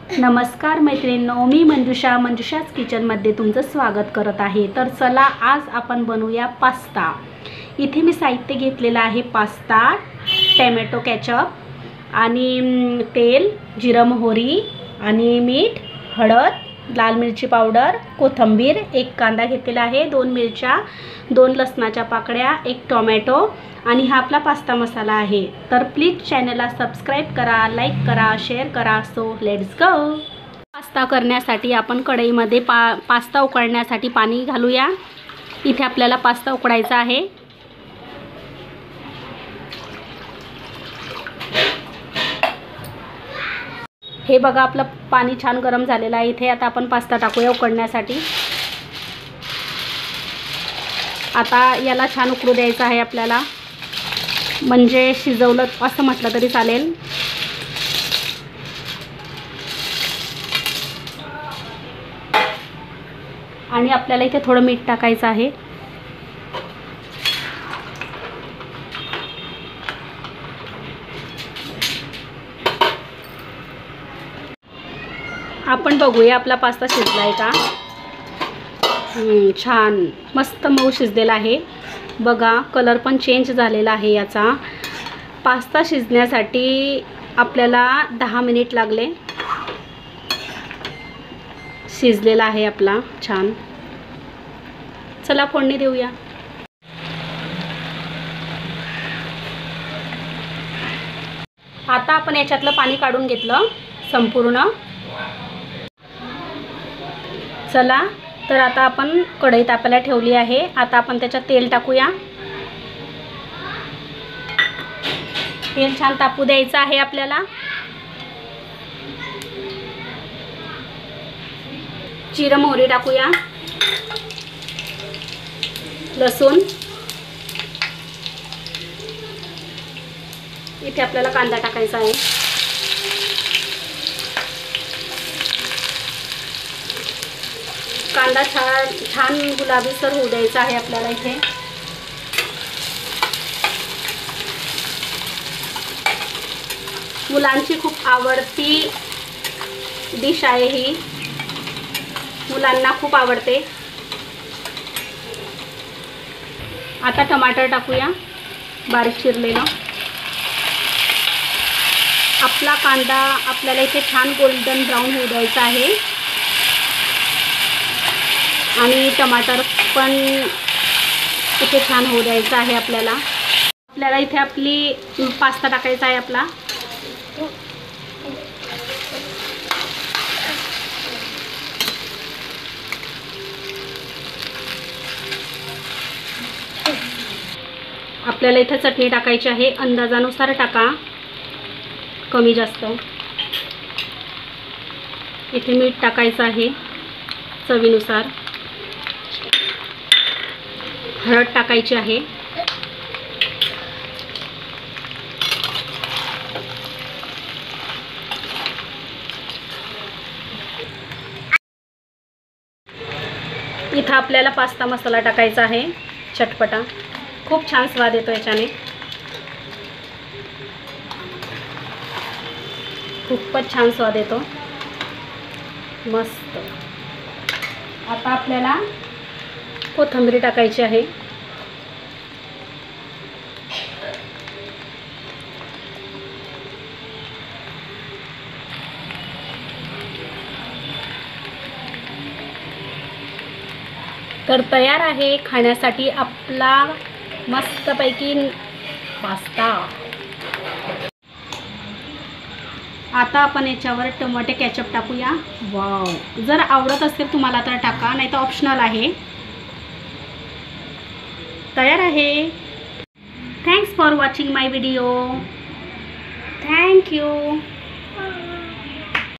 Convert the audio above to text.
नमस्कार मैत्रिणींनो, मी मंजुषाच किचनमध्ये तुमचं स्वागत करत आहे। तर चला आज आपण बनवूया पास्ता। इथे मी साहित्य घेतलेलं आहे पास्ता, टोमॅटो केचप आणि तेल, जिरा मोहरी आणि मीठ, हळद, लाल मिरची पावडर, कोथिंबीर, एक कांदा घेतलेला आहे, 2 मिरच्या, 2 लसणाच्या पाकळ्या, एक टोमॅटो आणि हा आपला पास्ता मसाला आहे। तर प्लीज चॅनलला सबस्क्राइब करा, लाईक करा, शेअर करा। So let's go. पास्ता करण्यासाठी आपण कढईमध्ये पास्ता उकळण्यासाठी पाणी घालूया। इथे आपल्याला पास्ता उकळायचा आहे। हे बघा आपलं पाणी छान गरम झालेलं आहे। इथे आता आपण पास्ता टाकूया उकळण्यासाठी। आता याला छान उकळू द्यायचं आहे आपल्याला, म्हणजे शिजवलं असं म्हटलं तरी चालेल। आणि आपल्याला इथे थोडं मीठ टाकायचं आहे। आपण बघूया आपला पास्ता शिजलाय का। छान मस्त मऊ शिजलेला आहे बघा, कलर पण चेंज झालेला आहे याचा। पास्ता शिजण्यासाठी आपल्याला 10 मिनिट लागले। शिजलेला आहे आपला छान। चला फोडणी देऊया। आता आपण याच्यातलं पाणी काढून घेतलं संपूर्ण। चला तर आता आपण कढई तापायला ठेवली आहे। आता आपण त्याच्यात तेल टाकूया। तेल छान तापू द्यायचं आहे आपल्याला। जिरं मोहरी टाकूया, लसूण, इथे आपल्याला कांदा टाकायचा आहे। कांदा छान गुलाबीसर होऊ द्यायचा आहे आपल्याला इथे। मुलांची खूप आवडती डिश आहे ही, मुलांना खूप आवडते। आता टमाटर टाकूया बारीक चिरलेला। आपला कांदा आपल्याला इथे छान गोल्डन ब्राऊन होऊ द्यायचा आहे आणि टमाटर पण इथे छान होऊ द्यायचा आहे आपल्याला। आपल्याला इथे आपली पास्ता टाकायचा आहे आपला। आपल्याला इथे चटणी टाकायची आहे, अंदाजानुसार टाका, कमी जास्त। इथे मीठ टाकायचं आहे चवीनुसार, हळद टाकायची आहे, इथं आपल्याला पास्ता मसाला टाकायचा आहे चटपटा, खूप छान स्वाद येतो याच्याने, खूपच छान स्वाद येतो मस्त। आता आपल्याला कोथिंबीर टाकायची आहे। तर तयार आहे खाण्यासाठी आपला मस्तपैकी पास्ता। आता आपण याच्यावर टोमॅटो केचप टाकूया। वाव, जर आवडत असेल तुम्हाला तर टाका, नाही तर ऑप्शनल आहे। तयार आहे। Thanks for watching my video. Thank you.